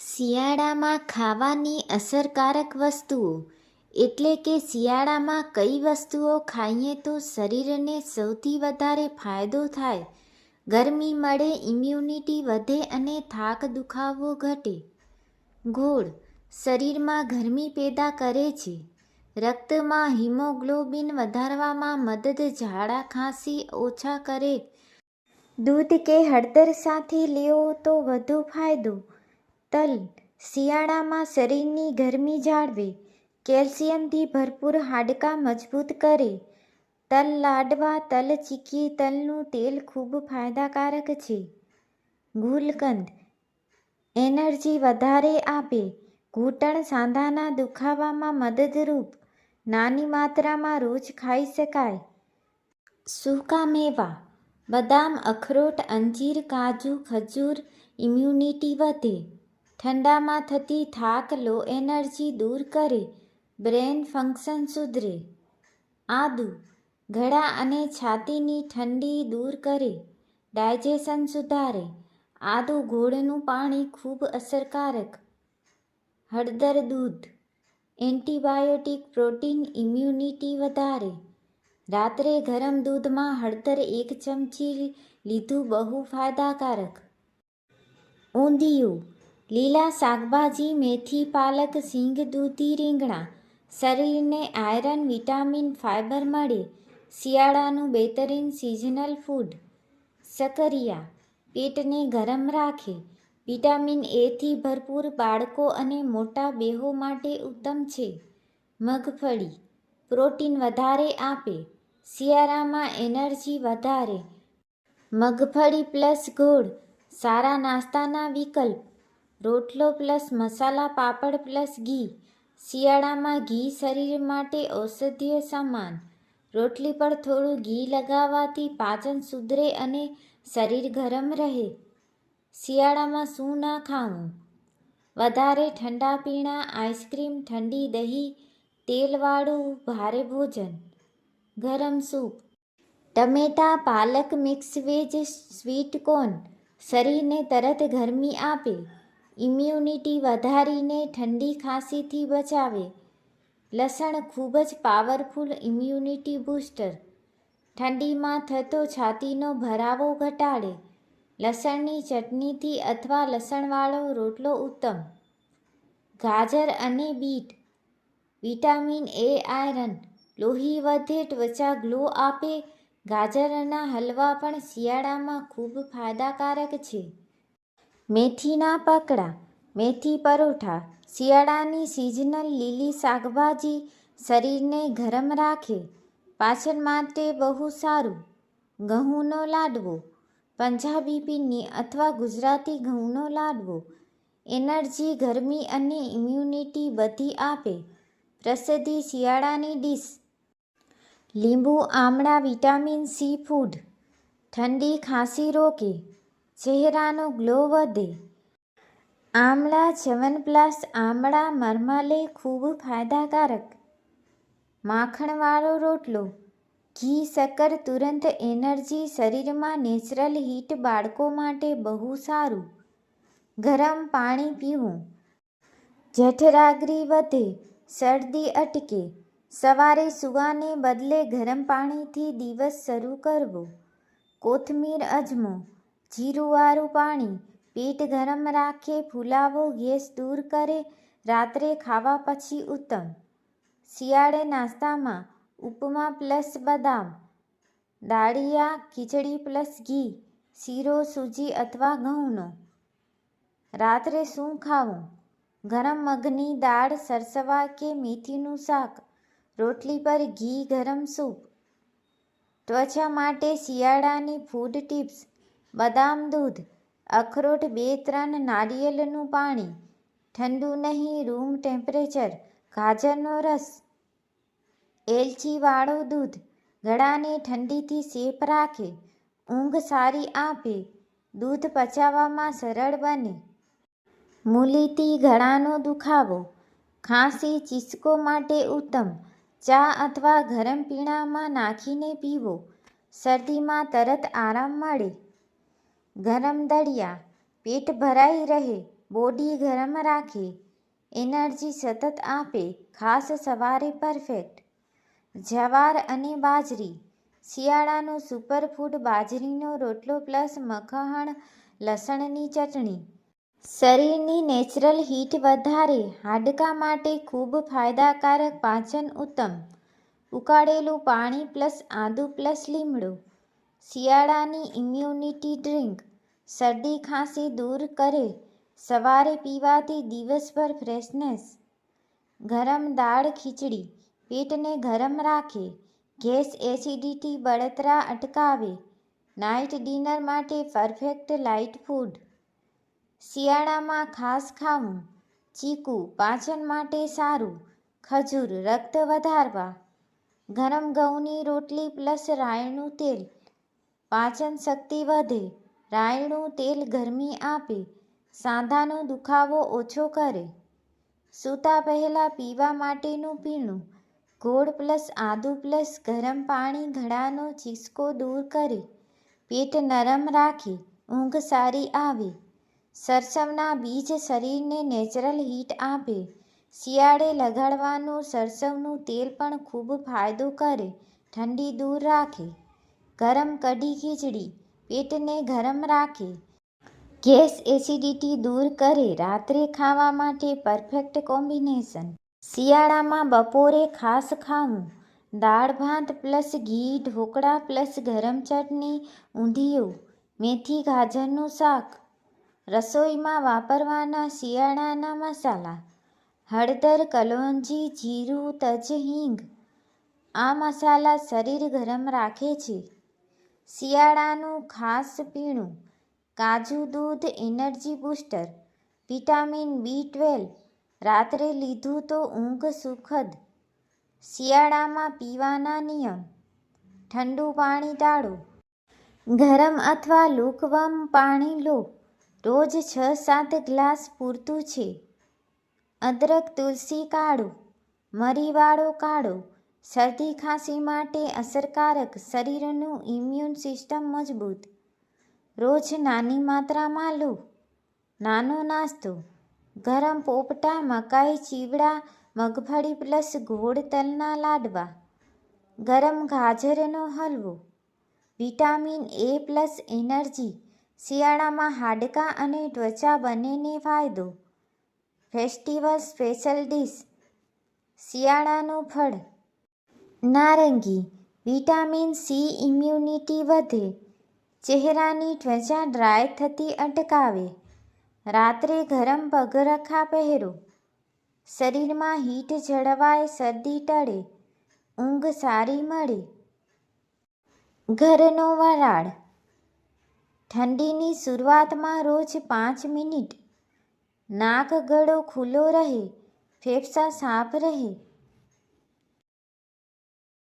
શિયાળામાં ખાવાની અસરકારક વસ્તુઓ એટલે કે શિયાળામાં કઈ વસ્તુઓ ખાઈએ તો શરીરને સૌથી વધારે ફાયદો થાય, ગરમી મળે, ઇમ્યુનિટી વધે અને થાક દુખાવો ઘટે. ગોળ શરીરમાં ગરમી પેદા કરે છે, રક્તમાં હિમોગ્લોબિન વધારવામાં મદદ, ઝાડા ખાંસી ઓછા કરે. દૂધ કે હળદર સાથે લેવો તો વધુ ફાયદો. તલ શિયાળામાં શરીરની ગરમી જાળવે, કેલ્શિયમથી ભરપૂર, હાડકાં મજબૂત કરે. તલ લાડવા, તલ ચીકી, તલનું તેલ ખૂબ ફાયદાકારક છે. ગુલકંદ એનર્જી વધારે આપે, ઘૂંટણ સાંધાના દુખાવામાં મદદરૂપ, નાની માત્રામાં રોજ ખાઈ શકાય. સૂકા મેવા બદામ, અખરોટ, અંજીર, કાજુ, ખજૂર ઇમ્યુનિટી વધે, ઠંડામાં થતી થાક, લો એનર્જી દૂર કરે, બ્રેન ફંક્શન સુધરે. આદુ ગળા અને છાતીની ઠંડી દૂર કરે, ડાયજેશન સુધારે. આદુ ગોળનું પાણી ખૂબ અસરકારક. હળદર દૂધ એન્ટીબાયોટિક, પ્રોટીન, ઇમ્યુનિટી વધારે. રાત્રે ગરમ દૂધમાં હળદર 1 ચમચી લીધું બહુ ફાયદાકારક. ઊંધિયું લીલા શાકભાજી, મેથી, પાલક, સિંગ, દૂધી, રીંગણાં શરીરને આયરન, વિટામિન, ફાઇબર મળે. શિયાળાનું બહેતરીન સિઝનલ ફૂડ. શક્કરિયા પેટને ગરમ રાખે, વિટામિન એથી ભરપૂર, બાળકો અને મોટા બેઓ માટે ઉત્તમ છે. મગફળી પ્રોટીન વધારે આપે, શિયાળામાં એનર્જી વધારે. મગફળી પ્લસ ગોળ સારા નાસ્તાના વિકલ્પ. રોટલો પ્લસ મસાલા પાપડ પ્લસ ઘી શિયાળામાં ઘી શરીર માટે ઔષધીય સમાન. રોટલી પર થોડું ઘી લગાવવાથી પાચન સુધરે અને શરીર ગરમ રહે. શિયાળામાં શું ન ખાવું? વધારે ઠંડા પીણા, આઈસ્ક્રીમ, ઠંડી દહીં, તેલવાળું ભારે ભોજન. ગરમ સૂપ ટમેટા, પાલક, મિક્સ વેજ, સ્વીટ કોર્ન શરીરને તરત ગરમી આપે, ઇમ્યુનિટી વધારીને ઠંડી ખાંસીથી બચાવે. લસણ ખૂબ જ પાવરફુલ ઇમ્યુનિટી બૂસ્ટર, ઠંડીમાં થતો છાતીનો ભરાવો ઘટાડે. લસણની ચટણીથી અથવા લસણવાળો રોટલો ઉત્તમ. ગાજર અને બીટ વિટામિન એ, આયરન, લોહી વધે, ત્વચા ગ્લો આપે. ગાજરના હલવા પણ શિયાળામાં ખૂબ ફાયદાકારક છે. મેથીના પકડા, મેથી પરોઠા શિયાળાની સિઝનલ લીલી શાકભાજી શરીરને ગરમ રાખે, પાચન માટે બહુ સારું. ઘઉંનો લાડવો પંજાબી પિન્ની અથવા ગુજરાતી ઘઉંનો લાડવો એનર્જી, ગરમી અને ઇમ્યુનિટી બધી આપે. પ્રસિદ્ધ શિયાળાની ડીશ. લીંબુ આમળા વિટામિન સી ફૂડ, ઠંડી ખાંસી રોકે, ચહેરાનો ગ્લો વધે. આમળા ચ્યવનપ્રાશ આમળા મરમલે ખૂબ ફાયદાકારક. માખણવાળો રોટલો, ઘી, શક્કર, તુરંત એનર્જી, શરીરમાં નેચરલ હીટ, બાળકો માટે બહુ સારું. ગરમ પાણી પીવું, જઠરાગ્નિ વધે, શરદી અટકે. સવારે સૂવાને બદલે ગરમ પાણીથી દિવસ શરૂ કરવો. કોથમીર, અજમો, જીરુંવાળું પાણી પેટ ગરમ રાખે, ફુલાવો, ગેસ દૂર કરે, રાત્રે ખાવા પછી ઉત્તમ. શિયાળે નાસ્તામાં ઉપમા પ્લસ બદામ, દાળિયા, ખીચડી પ્લસ ઘી, શીરો, સૂજી અથવા ઘઉંનો. રાત્રે શું ખાવું? ગરમ મગની દાળ, સરસવા કે મેથીનું શાક, રોટલી પર ઘી, ગરમ સૂપ. ત્વચા માટે શિયાળાની ફૂડ ટિપ્સ. બદામ દૂધ, અખરોટ 2-3, નારિયેળનું પાણી, ઠંડુ નહીં, રૂમ ટેમ્પરેચર. ગાજરનો રસ, એલચીવાળું દૂધ ગળાને ઠંડીથી સેફ રાખે, ઊંઘ સારી આપે, દૂધ પચાવવામાં સરળ બને. મૂલીથી ગળાનો દુખાવો, ખાંસી, ચીસ્કો માટે ઉત્તમ. ચા અથવા ગરમ પીણામાં નાખીને પીવો, શરદીમાં તરત આરામ મળે. ગરમ દળિયા પેટ ભરાઈ રહે, બોડી ગરમ રાખે, એનર્જી સતત આપે, ખાસ સવારે પરફેક્ટ. જવાર અને બાજરી. શિયાળાનું સુપરફૂડ બાજરીનો રોટલો પ્લસ મખણ લસણની ચટણી. શરીરની નેચરલ હીટ વધારે, હાડકાં માટે ખૂબ ફાયદાકારક, પાચન ઉત્તમ. ઉકાળેલું પાણી પ્લસ આદુ પ્લસ લીમડો. શિયાળાની ઇમ્યુનિટી ડ્રિંક. શરદી ખાંસી દૂર કરે, સવારે પીવાથી દિવસભર ફ્રેશનેસ. ગરમ દાળ ખીચડી. પેટને ગરમ રાખે, ગેસ એસિડિટી બળતરા અટકાવે. નાઇટ ડિનર માટે પરફેક્ટ લાઇટ ફૂડ. શિયાળામાં ખાસ ખાવું. ચીકુ પાચન માટે સારું, ખજૂર રક્ત વધારવા. ગરમ ઘઉંની રોટલી પ્લસ રાયનું તેલ. પાચન શક્તિ વધે, રાયનું તેલ ગરમી આપે, સાંધાનો દુખાવો ઓછો કરે. સૂતા પહેલાં પીવા માટેનું પીણું. ગોળ પ્લસ આદુ પ્લસ ગરમ પાણી ગળાનો ચીસ્કો દૂર કરે, પેટ નરમ રાખે, ઊંઘ સારી આવે. સરસવના બીજ શરીરને નેચરલ હીટ આપે, શિયાળે લગાડવાનું સરસવનું તેલ પણ ખૂબ ફાયદો કરે, ઠંડી દૂર રાખે. ગરમ કઢી ખીચડી. પેટને ગરમ રાખે, ગેસ એસિડિટી દૂર કરે, રાત્રે ખાવા માટે પરફેક્ટ કોમ્બિનેશન. શિયાળામાં બપોરે ખાસ ખાવું. દાળ ભાત પ્લસ ઘી, ઢોકળા પ્લસ ગરમ ચટણી, ઊંધિયું, મેથી ગાજરનું શાક. રસોઈમાં વાપરવાના શિયાળાના મસાલા. હળદર, કલોંજી, જીરું, તજ, હિંગ. આ મસાલા શરીર ગરમ રાખે છે. શિયાળાનું ખાસ પીણું. કાજુ દૂધ એનર્જી બૂસ્ટર. Vitamin B12. રાત્રે લીધું તો ઊંઘ સુખદ. શિયાળામાં પીવાના નિયમ. ઠંડુ પાણી ટાળો. ગરમ અથવા લુકવર્મ પાણી લો. રોજ 6-7 ગ્લાસ પૂરતું છે. અદરક તુલસી કાઢો. મરીવાળો કાઢો. શરદી ખાંસી માટે અસરકારક, શરીરનું ઇમ્યુન સિસ્ટમ મજબૂત. રોજ નાની માત્રામાં લો. નાનો નાસ્તો. ગરમ પોપટા, મકાઈ ચીવડા, મગફળી પ્લસ ગોળ તલના લાડવા. ગરમ ગાજરનો હલવો. Vitamin A plus energy. શિયાળામાં હાડકાં અને ત્વચા બંનેને ફાયદો. Festival special dish. શિયાળાનું ફળ. નારંગી. વિટામિન C, ઇમ્યુનિટી વધે, ચહેરાની ત્વચા ડ્રાય થતી અટકાવે. રાત્રે ગરમ પગરખાં પહેરો. શરીરમાં હીટ જળવાય, શરદી ટળે, ઊંઘ સારી મળે. ઘરનો વરાળ. ઠંડીની શરૂઆતમાં રોજ 5 મિનિટ. નાક ગળો ખુલ્લો રહે, ફેફસાં સાફ રહે.